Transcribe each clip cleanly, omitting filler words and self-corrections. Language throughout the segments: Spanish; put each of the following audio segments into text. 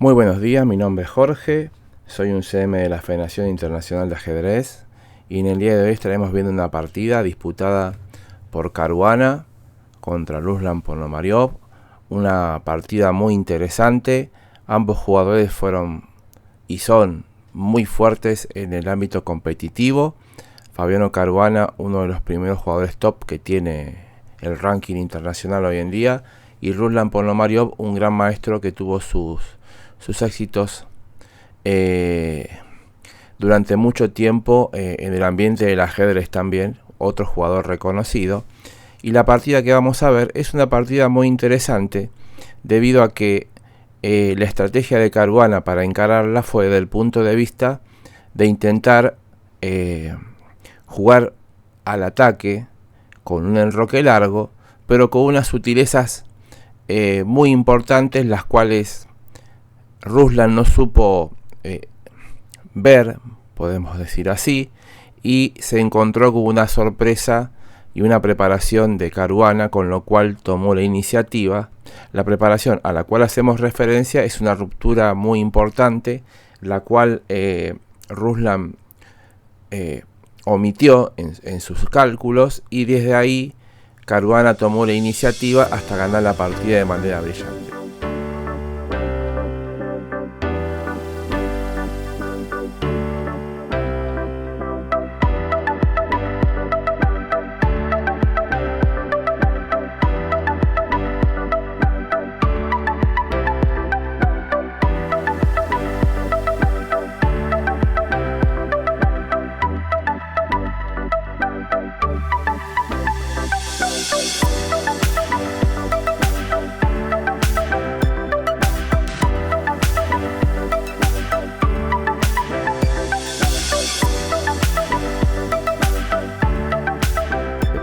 Muy buenos días, mi nombre es Jorge, soy un CM de la Federación Internacional de Ajedrez y en el día de hoy estaremos viendo una partida disputada por Caruana contra Ruslan Ponomariov, una partida muy interesante. Ambos jugadores fueron y son muy fuertes en el ámbito competitivo. Fabiano Caruana, uno de los primeros jugadores top que tiene el ranking internacional hoy en día, y Ruslan Ponomariov, un gran maestro que tuvo sus éxitos durante mucho tiempo en el ambiente del ajedrez también, otro jugador reconocido. Y la partida que vamos a ver es una partida muy interesante debido a que la estrategia de Caruana para encararla fue del punto de vista de intentar jugar al ataque con un enroque largo, pero con unas sutilezas muy importantes, las cuales Ruslan no supo ver, podemos decir así, y se encontró con una sorpresa y una preparación de Caruana, con lo cual tomó la iniciativa. La preparación a la cual hacemos referencia es una ruptura muy importante, la cual Ruslan omitió en sus cálculos, y desde ahí Caruana tomó la iniciativa hasta ganar la partida de manera brillante.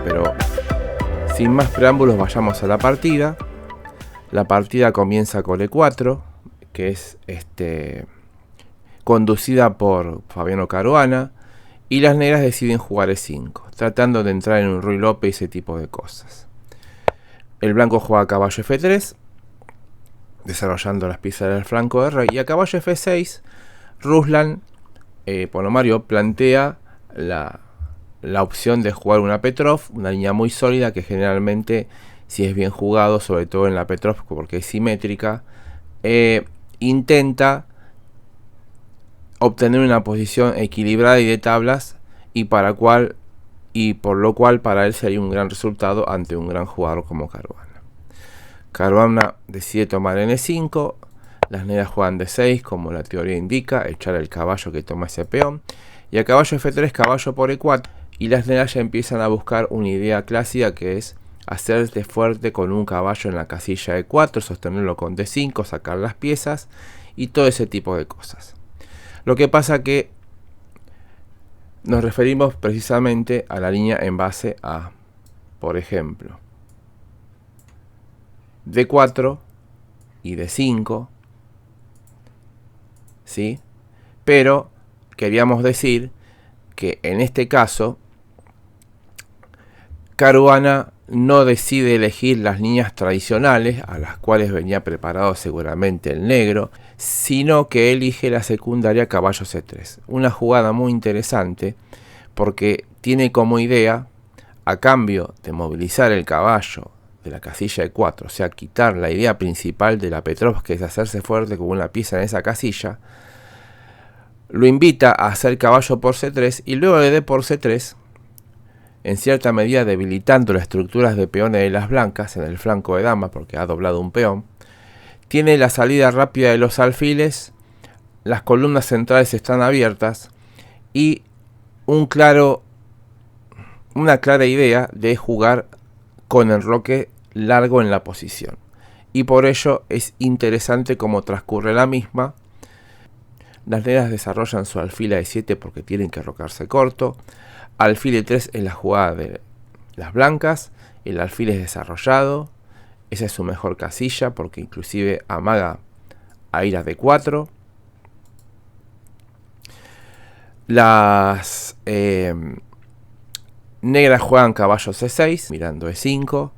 Pero sin más preámbulos, vayamos a la partida. La partida comienza con E4, que es conducida por Fabiano Caruana, y las negras deciden jugar E5, tratando de entrar en un Ruy López y ese tipo de cosas. El blanco juega a caballo F3, desarrollando las piezas del flanco de rey, y a caballo F6, Ruslan Ponomariov plantea la opción de jugar una Petrov, una línea muy sólida que generalmente, si es bien jugado, sobre todo en la Petrov porque es simétrica, intenta obtener una posición equilibrada y de tablas, y por lo cual para él sería un gran resultado ante un gran jugador como Caruana. Caruana decide tomar N5, las negras juegan D6 como la teoría indica, echar el caballo que toma ese peón, y a caballo F3 caballo por E4, y las negras ya empiezan a buscar una idea clásica, que es hacerte fuerte con un caballo en la casilla E4, sostenerlo con D5, sacar las piezas y todo ese tipo de cosas. Lo que pasa que nos referimos precisamente a la línea en base a, por ejemplo, D4 y D5, ¿sí? Pero queríamos decir que en este caso Caruana no decide elegir las líneas tradicionales, a las cuales venía preparado seguramente el negro, sino que elige la secundaria caballo C3. Una jugada muy interesante porque tiene como idea, a cambio de movilizar el caballo de la casilla E4, o sea, quitar la idea principal de la Petrov, que es hacerse fuerte con una pieza en esa casilla, lo invita a hacer caballo por C3, y luego de D por C3, en cierta medida debilitando las estructuras de peones de las blancas en el flanco de dama, porque ha doblado un peón, tiene la salida rápida de los alfiles, las columnas centrales están abiertas, y una clara idea de jugar con enroque largo en la posición. Y por ello es interesante cómo transcurre la misma. Las negras desarrollan su alfil a E7 porque tienen que enrocarse corto. Alfil E3 es la jugada de las blancas. El alfil es desarrollado. Esa es su mejor casilla porque inclusive amaga a ir a D4. Las negras juegan caballo C6, mirando E5.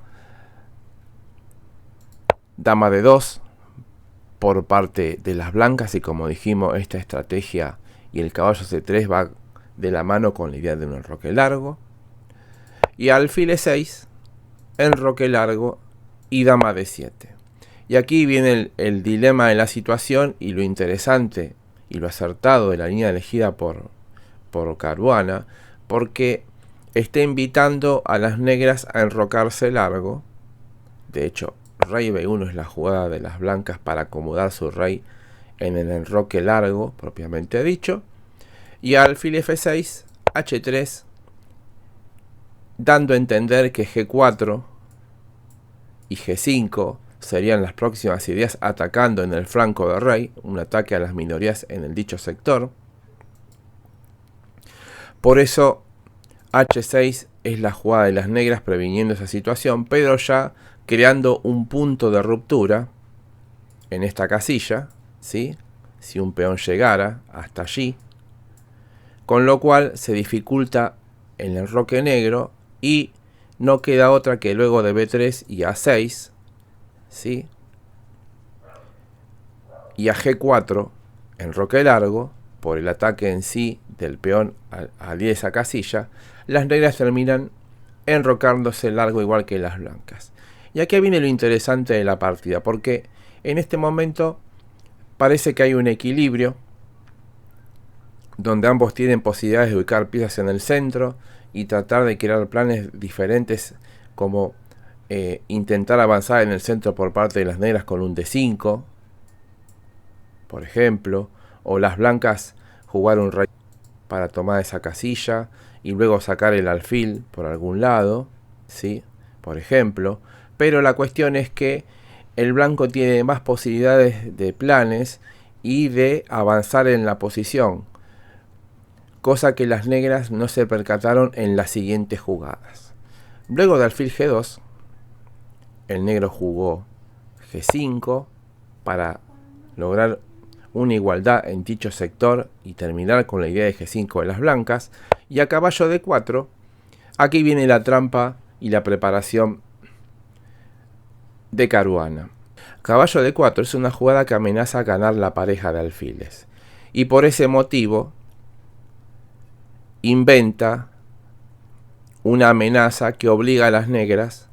Dama D2, por parte de las blancas, y como dijimos, esta estrategia y el caballo C3 va de la mano con la idea de un enroque largo. Y alfil E6, enroque largo y dama D7. Y aquí viene el dilema de la situación y lo interesante y lo acertado de la línea elegida por Caruana, porque está invitando a las negras a enrocarse largo. De hecho, rey B1 es la jugada de las blancas para acomodar su rey en el enroque largo, propiamente dicho. Y alfil F6, H3, dando a entender que G4 y G5 serían las próximas ideas, atacando en el flanco del rey, un ataque a las minorías en el dicho sector. Por eso H6 es la jugada de las negras previniendo esa situación, pero ya creando un punto de ruptura en esta casilla, ¿sí? Si un peón llegara hasta allí, con lo cual se dificulta el enroque negro y no queda otra que luego de B3 y A6, ¿sí? Y a G4, enroque largo, por el ataque en sí del peón a esa casilla, las negras terminan enrocándose largo igual que las blancas. Y aquí viene lo interesante de la partida, porque en este momento parece que hay un equilibrio donde ambos tienen posibilidades de ubicar piezas en el centro y tratar de crear planes diferentes, como intentar avanzar en el centro por parte de las negras con un D5, por ejemplo, o las blancas jugar un rey para tomar esa casilla y luego sacar el alfil por algún lado, ¿sí? Por ejemplo. Pero la cuestión es que el blanco tiene más posibilidades de planes y de avanzar en la posición, cosa que las negras no se percataron en las siguientes jugadas. Luego de alfil G2, el negro jugó G5 para lograr una igualdad en dicho sector y terminar con la idea de G5 de las blancas. Y a caballo D4, aquí viene la trampa y la preparación de Caruana. Caballo D4 es una jugada que amenaza a ganar la pareja de alfiles, y por ese motivo inventa una amenaza que obliga a las negras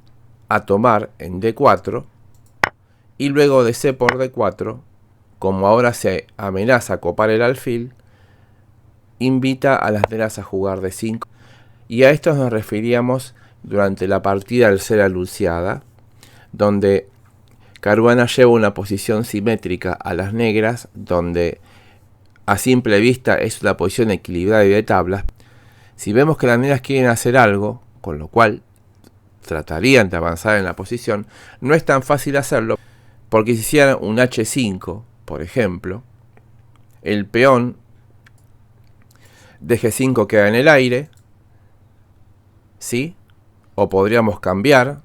a tomar en D4, y luego de C por D4, como ahora se amenaza a copar el alfil, invita a las negras a jugar D5. Y a esto nos referíamos durante la partida del Cera Luciada, donde Caruana lleva una posición simétrica a las negras, donde a simple vista es una posición equilibrada y de tablas. Si vemos que las negras quieren hacer algo, con lo cual tratarían de avanzar en la posición, no es tan fácil hacerlo, porque si hicieran un H5, por ejemplo, el peón de G5 queda en el aire, ¿sí? O podríamos cambiar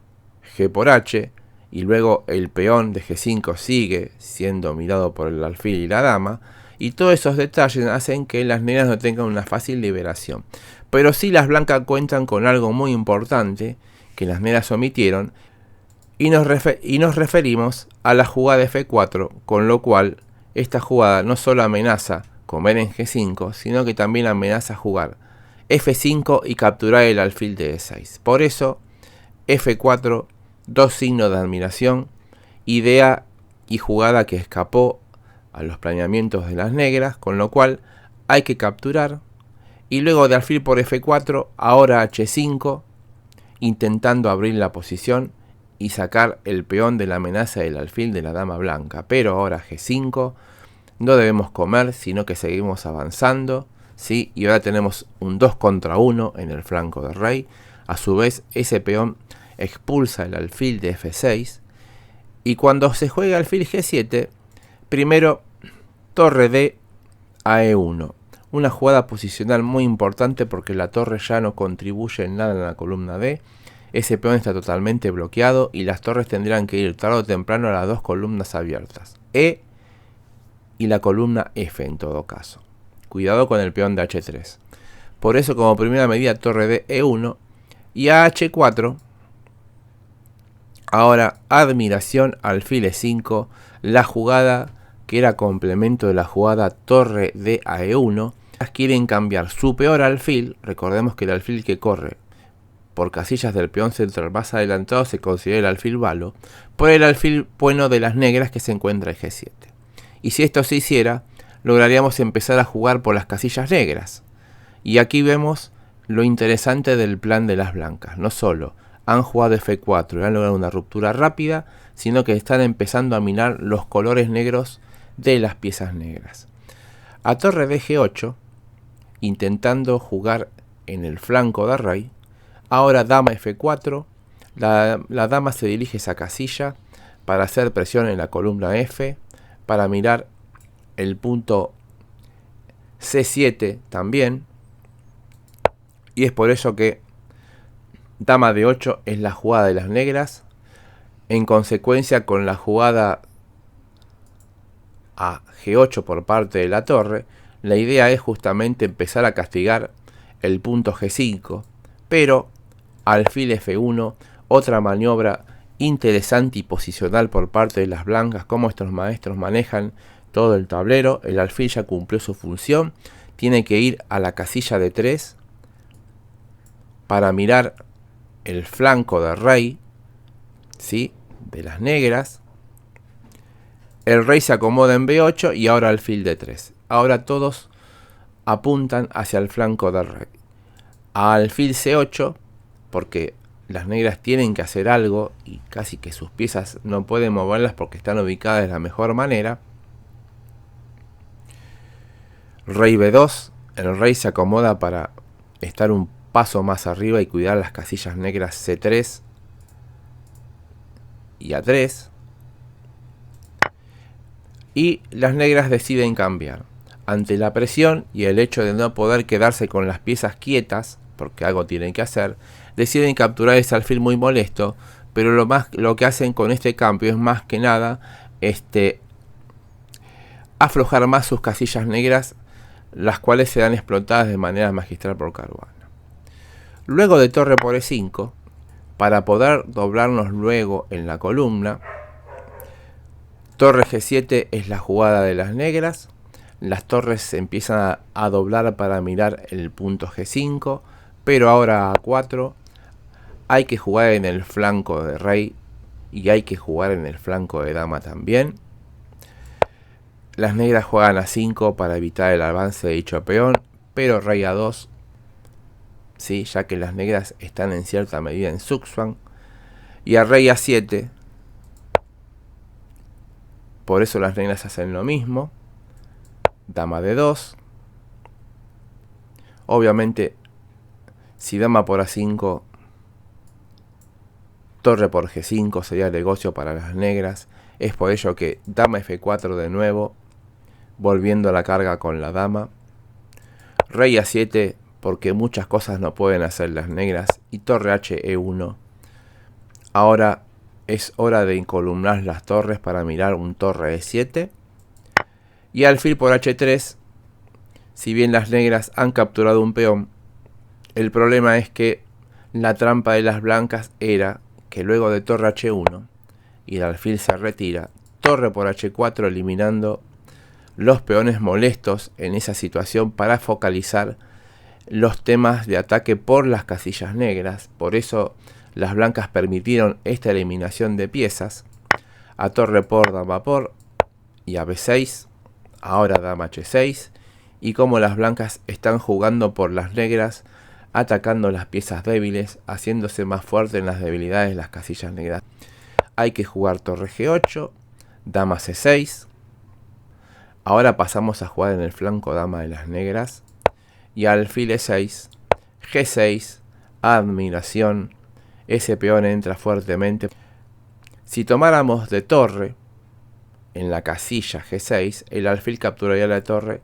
G por H, y luego el peón de G5 sigue siendo mirado por el alfil y la dama, y todos esos detalles hacen que las negras no tengan una fácil liberación. Pero sí las blancas cuentan con algo muy importante que las negras omitieron, y nos referimos a la jugada de F4, con lo cual esta jugada no solo amenaza comer en G5, sino que también amenaza jugar F5 y capturar el alfil de E6. Por eso F4, dos signos de admiración, idea y jugada que escapó a los planeamientos de las negras, con lo cual hay que capturar. Y luego de alfil por F4, ahora H5, intentando abrir la posición y sacar el peón de la amenaza del alfil de la dama blanca. Pero ahora G5, no debemos comer, sino que seguimos avanzando, ¿sí? Y ahora tenemos un 2 contra 1 en el flanco del rey. A su vez, ese peón expulsa el alfil de F6. Y cuando se juega alfil G7, primero torre D a E1. Una jugada posicional muy importante porque la torre ya no contribuye en nada en la columna D. Ese peón está totalmente bloqueado y las torres tendrían que ir tarde o temprano a las dos columnas abiertas, E y la columna F en todo caso. Cuidado con el peón de H3. Por eso, como primera medida, torre D E1 y a H4. Ahora admiración, alfil E5, la jugada que era complemento de la jugada torre de a e1. Quieren cambiar su peor alfil. Recordemos que el alfil que corre por casillas del peón central más adelantado se considera el alfil balo, por el alfil bueno de las negras que se encuentra en G7. Y si esto se hiciera, lograríamos empezar a jugar por las casillas negras. Y aquí vemos lo interesante del plan de las blancas. No solo han jugado F4 y han logrado una ruptura rápida, sino que están empezando a minar los colores negros de las piezas negras. A torre de G8, intentando jugar en el flanco de rey. Ahora dama F4, la dama se dirige a esa casilla para hacer presión en la columna F, para mirar el punto C7 también. Y es por eso que dama de 8 es la jugada de las negras. En consecuencia, con la jugada a G8 por parte de la torre, la idea es justamente empezar a castigar el punto G5, pero alfil F1, otra maniobra interesante y posicional por parte de las blancas, como estos maestros manejan todo el tablero. El alfil ya cumplió su función, tiene que ir a la casilla de 3 para mirar el flanco de rey, ¿sí?, de las negras. El rey se acomoda en B8 y ahora alfil de 3. Ahora todos apuntan hacia el flanco del rey. A alfil C8, porque las negras tienen que hacer algo y casi que sus piezas no pueden moverlas porque están ubicadas de la mejor manera. Rey B2, el rey se acomoda para estar un paso más arriba y cuidar las casillas negras C3 y A3. Y las negras deciden cambiar. Ante la presión y el hecho de no poder quedarse con las piezas quietas, porque algo tienen que hacer, deciden capturar ese alfil muy molesto, pero lo que hacen con este cambio es más que nada aflojar más sus casillas negras, las cuales serán explotadas de manera magistral por Caruana. Luego de torre por E5, para poder doblarnos luego en la columna, torre G7 es la jugada de las negras. Las torres se empiezan a doblar para mirar el punto G5, pero ahora a 4 hay que jugar en el flanco de rey y hay que jugar en el flanco de dama también. Las negras juegan a 5 para evitar el avance de dicho peón, pero rey a 2, ¿sí?, ya que las negras están en cierta medida en Zugzwang, y a rey a 7. Por eso las negras hacen lo mismo. Dama de 2. Obviamente, si dama por A5, torre por G5 sería el negocio para las negras. Es por ello que dama F4 de nuevo, volviendo a la carga con la dama. Rey A7, porque muchas cosas no pueden hacer las negras. Y torre H-E1. Ahora es hora de encolumnar las torres para mirar un torre E7. Y alfil por H3, si bien las negras han capturado un peón, el problema es que la trampa de las blancas era que luego de torre H1 y el alfil se retira, torre por H4 eliminando los peones molestos en esa situación para focalizar los temas de ataque por las casillas negras. Por eso las blancas permitieron esta eliminación de piezas. A torre por, dama por y a B6. Ahora dama H6, y como las blancas están jugando por las negras, atacando las piezas débiles, haciéndose más fuerte en las debilidades de las casillas negras. Hay que jugar torre G8, dama C6. Ahora pasamos a jugar en el flanco dama de las negras, y alfil E6, G6, admiración, ese peón entra fuertemente. Si tomáramos de torre, en la casilla G6, el alfil capturaría la torre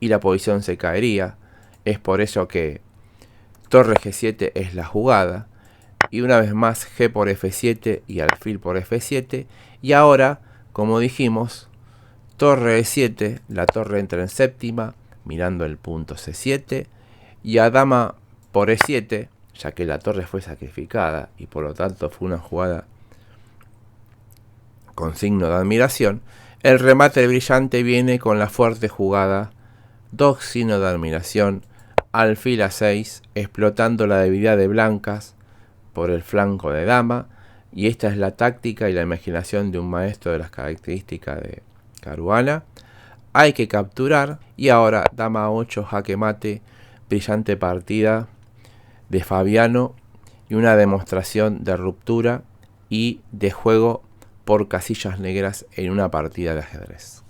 y la posición se caería. Es por eso que torre G7 es la jugada. Y una vez más G por F7 y alfil por F7. Y ahora, como dijimos, torre E7, la torre entra en séptima, mirando el punto C7. Y a dama por E7, ya que la torre fue sacrificada y por lo tanto fue una jugada con signo de admiración, el remate brillante viene con la fuerte jugada, 2 signos de admiración, alfil a 6, explotando la debilidad de blancas por el flanco de dama, y esta es la táctica y la imaginación de un maestro de las características de Caruana. Hay que capturar, y ahora dama 8, jaque mate, brillante partida de Fabiano y una demostración de ruptura y de juego por casillas negras en una partida de ajedrez.